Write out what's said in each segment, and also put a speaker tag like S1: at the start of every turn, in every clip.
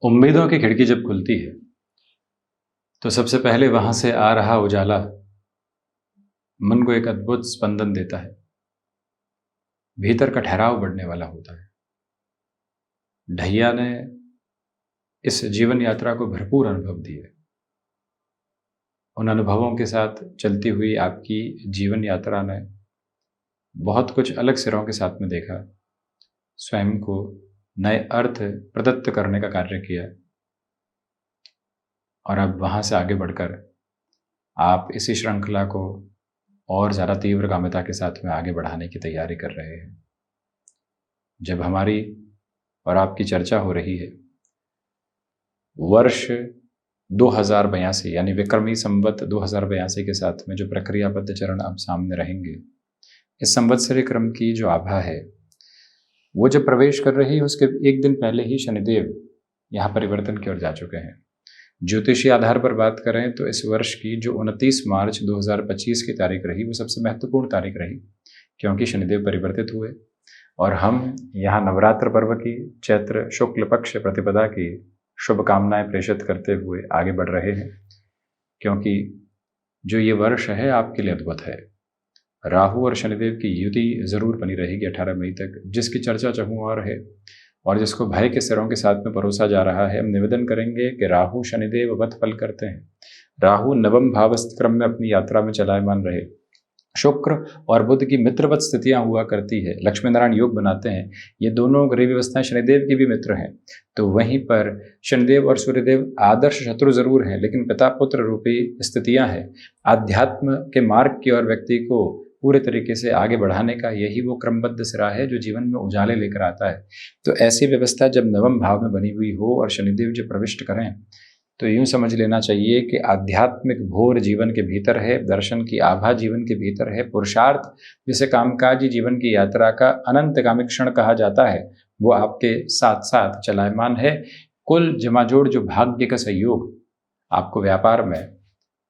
S1: उम्मीदों की खिड़की जब खुलती है तो सबसे पहले वहां से आ रहा उजाला मन को एक अद्भुत स्पंदन देता है। भीतर का ठहराव बढ़ने वाला होता है। ढैया ने इस जीवन यात्रा को भरपूर अनुभव दिए। उन अनुभवों के साथ चलती हुई आपकी जीवन यात्रा ने बहुत कुछ अलग सिरों के साथ में देखा, स्वयं को नए अर्थ प्रदत्त करने का कार्य किया और अब वहां से आगे बढ़कर आप इसी श्रृंखला को और ज़्यादा तीव्रगामिता के साथ में आगे बढ़ाने की तैयारी कर रहे हैं। जब हमारी और आपकी चर्चा हो रही है वर्ष 2082 यानी विक्रमी संवत 2082 के साथ में जो प्रक्रियाबद्ध चरण अब सामने रहेंगे, इस संवत्सरी क्रम की जो आभा है वो जब प्रवेश कर रही है उसके एक दिन पहले ही शनिदेव यहाँ परिवर्तन की ओर जा चुके हैं। ज्योतिषीय आधार पर बात करें तो इस वर्ष की जो 29 मार्च 2025 की तारीख रही वो सबसे महत्वपूर्ण तारीख रही, क्योंकि शनिदेव परिवर्तित हुए और हम यहाँ नवरात्र पर्व की चैत्र शुक्ल पक्ष प्रतिपदा की शुभकामनाएं प्रेषित करते हुए आगे बढ़ रहे हैं, क्योंकि जो ये वर्ष है आपके लिए अद्भुत है। राहु और शनिदेव की युति जरूर बनी रहेगी 18 मई तक, जिसकी चर्चा चाहूँ और है और जिसको भय के सिरों के साथ में परोसा जा रहा है। हम निवेदन करेंगे कि राहु शनिदेव वत फल करते हैं। राहु नवम भावस्थ क्रम में अपनी यात्रा में चलायमान रहे। शुक्र और बुध की मित्रवत स्थितियां हुआ करती है, लक्ष्मी नारायण योग बनाते हैं। ये दोनों ग्रह व्यवस्थाएं शनिदेव की भी मित्र हैं। तो वहीं पर शनिदेव और सूर्यदेव आदर्श शत्रु जरूर हैं, लेकिन पिता पुत्र रूपी स्थितियां हैं। आध्यात्म के मार्ग की ओर व्यक्ति को पूरे तरीके से आगे बढ़ाने का यही वो क्रमबद्ध सिरा है जो जीवन में उजाले लेकर आता है। तो ऐसी व्यवस्था जब नवम भाव में बनी हुई हो और शनिदेव जब प्रविष्ट करें तो यूं समझ लेना चाहिए कि आध्यात्मिक भोर जीवन के भीतर है, दर्शन की आभा जीवन के भीतर है, पुरुषार्थ जिसे कामकाजी जीवन की यात्रा का अनंत कामिक क्षण कहा जाता है वो आपके साथ साथ चलायमान है। कुल जमाजोड़ जो भाग्य का सहयोग आपको व्यापार में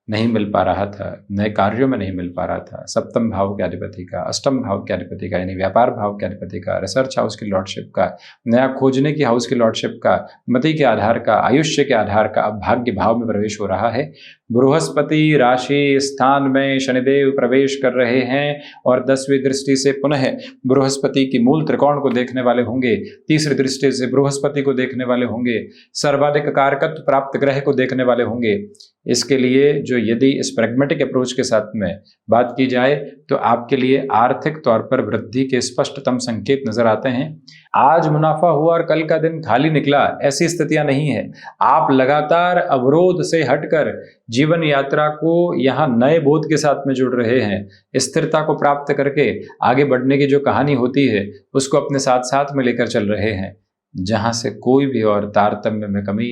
S1: नहीं मिल पा रहा था, नए कार्यों में नहीं मिल पा रहा था, सप्तम भाव के अधिपति का, अष्टम भाव के अधिपति का यानी व्यापार भाव के अधिपति का, रिसर्च हाउस की लॉर्डशिप का, नया खोजने की हाउस की लॉर्डशिप का, मति के आधार का, आयुष्य के आधार का अब भाग्य भाव में प्रवेश हो रहा है। बृहस्पति राशि स्थान में शनिदेव प्रवेश कर रहे हैं और 10वीं दृष्टि से पुनः बृहस्पति की मूल त्रिकोण को देखने वाले होंगे, तीसरी दृष्टि से बृहस्पति को देखने वाले होंगे, सर्वाधिक कारकत्व प्राप्त ग्रह को देखने वाले होंगे। इसके लिए जो यदि इस प्रैग्मेटिक अप्रोच के साथ में बात की जाए तो आपके लिए आर्थिक तौर पर वृद्धि के स्पष्टतम संकेत नजर आते हैं। आज मुनाफा हुआ और कल का दिन खाली निकला, ऐसी स्थितियां नहीं है। आप लगातार अवरोध से हटकर जीवन यात्रा को यहाँ नए बोध के साथ में जुड़ रहे हैं। स्थिरता को प्राप्त करके आगे बढ़ने की जो कहानी होती है उसको अपने साथ साथ में लेकर चल रहे हैं, जहां से कोई भी और तारतम्य में कमी,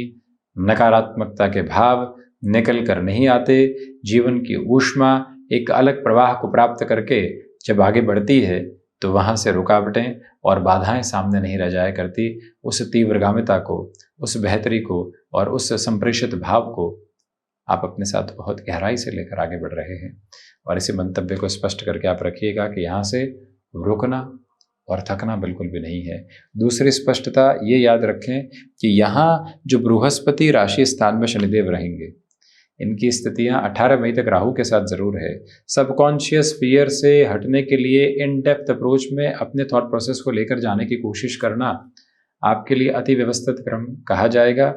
S1: नकारात्मकता के भाव निकल कर नहीं आते। जीवन की ऊष्मा एक अलग प्रवाह को प्राप्त करके जब आगे बढ़ती है तो वहां से रुकावटें और बाधाएं सामने नहीं रह जाया करती। उस तीव्रगामिता को, उस बेहतरी को और उस संप्रेषित भाव को आप अपने साथ बहुत गहराई से लेकर आगे बढ़ रहे हैं। और इसी मंतव्य को स्पष्ट करके आप रखिएगा कि यहाँ से रुकना और थकना बिल्कुल भी नहीं है। दूसरी स्पष्टता ये याद रखें कि यहाँ जो बृहस्पति राशि स्थान में शनिदेव रहेंगे, इनकी स्थितियां 18 मई तक राहु के साथ जरूर है। सबकॉन्शियस फियर से हटने के लिए इन डेप्थ अप्रोच में अपने थॉट प्रोसेस को लेकर जाने की कोशिश करना आपके लिए अति व्यवस्थित क्रम कहा जाएगा।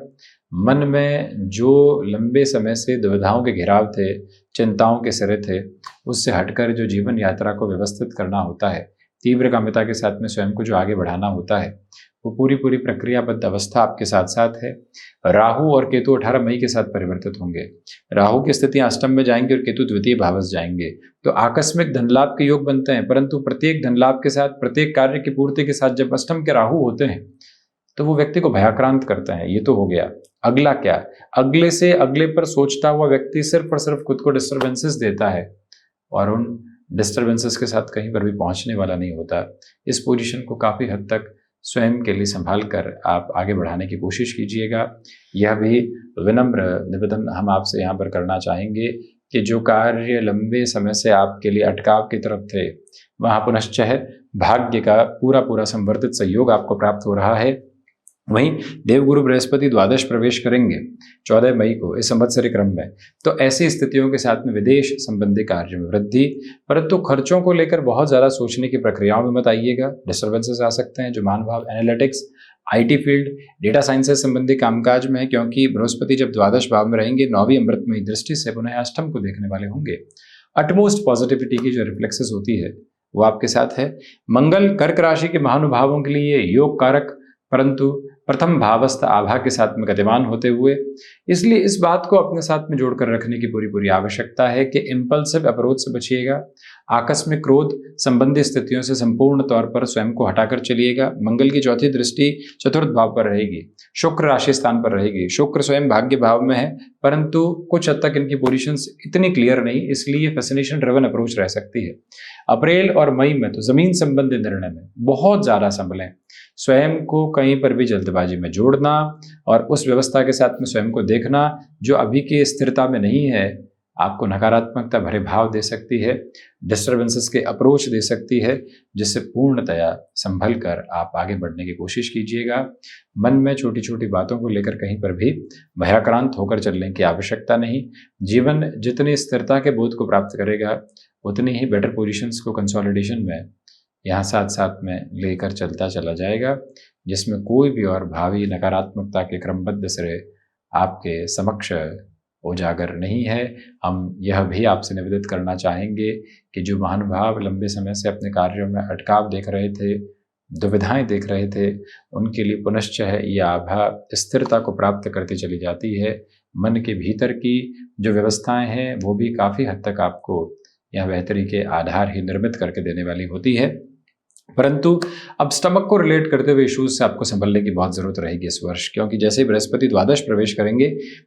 S1: मन में जो लंबे समय से दुविधाओं के घेराव थे, चिंताओं के सिरे थे, उससे हटकर जो जीवन यात्रा को व्यवस्थित करना होता है, तीव्रगामिता के साथ में स्वयं को जो आगे बढ़ाना होता है, वो पूरी प्रक्रियाबद्ध अवस्था आपके साथ साथ है। राहु और केतु 18 मई के साथ परिवर्तित होंगे। राहु की स्थितियां अष्टम में जाएंगे और केतु द्वितीय भावस जाएंगे। तो आकस्मिक धन लाभ के योग बनते हैं, परंतु प्रत्येक धन लाभ के साथ, प्रत्येक कार्य की पूर्ति के साथ जब अष्टम के राहु होते हैं तो वो व्यक्ति को भयाक्रांत करते हैं। ये तो हो गया। अगला क्या? अगले से अगले पर सोचता हुआ व्यक्ति सिर्फ और सिर्फ खुद को डिस्टर्बेंसेस देता है और उन डिस्टर्बेंसेस के साथ कहीं पर भी पहुंचने वाला नहीं होता। इस पोजीशन को काफी हद तक स्वयं के लिए संभाल कर आप आगे बढ़ाने की कोशिश कीजिएगा। यह भी विनम्र निवेदन हम आपसे यहाँ पर करना चाहेंगे कि जो कार्य लंबे समय से आपके लिए अटकाव की तरफ थे, वहाँ पुनश्च भाग्य का पूरा संवर्धित सहयोग आपको प्राप्त हो रहा है। वहीं देवगुरु बृहस्पति द्वादश प्रवेश करेंगे 14 मई को इस संवत्सरी क्रम में। तो ऐसी स्थितियों के साथ में विदेश संबंधी कार्य में वृद्धि, परंतु खर्चों को लेकर बहुत ज़्यादा सोचने की प्रक्रियाओं में मत आइएगा। डिस्टर्बेंसेस आ सकते हैं जो महानुभाव analytics, IT field, data sciences संबंधी कामकाज में है, क्योंकि बृहस्पति जब द्वादश भाव में रहेंगे 9वीं अमृतमयी दृष्टि से पुनः अष्टम को देखने वाले होंगे। अटमोस्ट पॉजिटिविटी की जो रिफ्लेक्सेस होती है वो आपके साथ है। मंगल कर्क राशि के महानुभावों के लिए योग कारक, परंतु प्रथम भावस्थ आभा के साथ में गतिमान होते हुए, इसलिए इस बात को अपने साथ में जोड़कर रखने की पूरी आवश्यकता है कि इम्पल्सिव अप्रोच से बचिएगा। आकस्मिक क्रोध संबंधी स्थितियों से संपूर्ण तौर पर स्वयं को हटाकर चलिएगा। मंगल की चौथी दृष्टि चतुर्थ भाव पर रहेगी, शुक्र राशि स्थान पर रहेगी। शुक्र स्वयं भाग्य भाव में है, परंतु कुछ हद तक इनकी पोजीशंस इतनी क्लियर नहीं, इसलिए फैसिनेशन ड्रिवन अप्रोच रह सकती है। अप्रैल और मई में तो जमीन संबंधी निर्णय में बहुत ज्यादा संभलें। स्वयं को कहीं पर भी जल्दबाजी में जोड़ना और उस व्यवस्था के साथ में स्वयं को देखना जो अभी की स्थिरता में नहीं है, आपको नकारात्मकता भरे भाव दे सकती है, डिस्टर्बेंसेस के अप्रोच दे सकती है, जिससे पूर्णतया संभल कर आप आगे बढ़ने की कोशिश कीजिएगा। मन में छोटी छोटी बातों को लेकर कहीं पर भी भयाक्रांत होकर चलने की आवश्यकता नहीं। जीवन जितनी स्थिरता के बोध को प्राप्त करेगा, उतनी ही बेटर पोजीशंस को कंसोलिडेशन में यहाँ साथ साथ में लेकर चलता चला जाएगा, जिसमें कोई भी और भावी नकारात्मकता के क्रमबद्ध सिरे आपके समक्ष उजागर नहीं है। हम यह भी आपसे निवेदित करना चाहेंगे कि जो महानुभाव लंबे समय से अपने कार्यों में अटकाव देख रहे थे, दुविधाएं देख रहे थे, उनके लिए पुनश्च यह आभा स्थिरता को प्राप्त करती चली जाती है। मन के भीतर की जो व्यवस्थाएं हैं वो भी काफ़ी हद तक आपको यह बेहतरी के आधार ही निर्मित करके देने वाली होती है। परंतु अब स्टमक को रिलेट करते हुए इश्यूज से आपको संभलने की बहुत ज़रूरत रहेगी इस वर्ष, क्योंकि जैसे ही बृहस्पति द्वादश प्रवेश करेंगे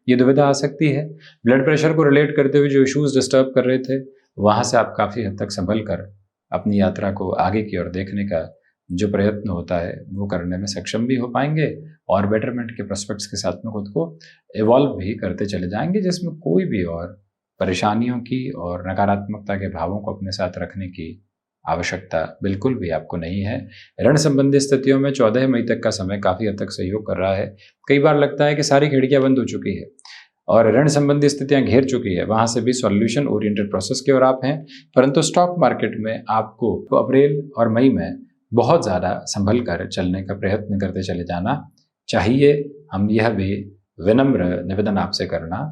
S1: ये दुविधा आ सकती है। ब्लड प्रेशर को रिलेट करते हुए जो इश्यूज डिस्टर्ब कर रहे थे, वहाँ से आप काफ़ी हद तक संभल कर अपनी यात्रा को आगे की ओर देखने का जो प्रयत्न होता है वो करने में सक्षम भी हो पाएंगे और बेटरमेंट के प्रोस्पेक्ट्स के साथ में खुद को इवॉल्व भी करते चले जाएंगे, जिसमें कोई भी और परेशानियों की और नकारात्मकता के भावों को अपने साथ रखने की आवश्यकता बिल्कुल भी आपको नहीं है। ऋण संबंधी स्थितियों में 14 मई तक का समय काफ़ी हद तक सहयोग कर रहा है। कई बार लगता है कि सारी खिड़कियां बंद हो चुकी है और ऋण संबंधी स्थितियां घेर चुकी है, वहां से भी सॉल्यूशन ओरिएंटेड प्रोसेस की ओर आप हैं। परंतु स्टॉक मार्केट में आपको अप्रैल और मई में बहुत ज़्यादा संभल कर चलने का प्रयत्न करते चले जाना चाहिए। हम यह भी विनम्र निवेदन आपसे करना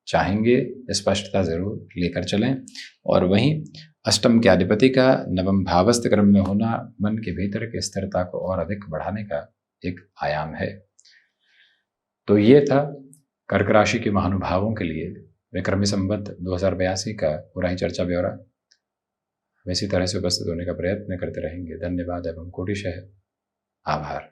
S1: चाहेंगे, स्पष्टता जरूर लेकर चलें। और वहीं अष्टम के अधिपति का नवम भावस्थ क्रम में होना मन के भीतर की स्थिरता को और अधिक बढ़ाने का एक आयाम है। तो ये था कर्क राशि के महानुभावों के लिए विक्रमी संवत 2082 का पूरा ही चर्चा ब्यौरा। हम इसी तरह से उपस्थित होने का प्रयत्न करते रहेंगे। धन्यवाद एवं कोटिशः आभार।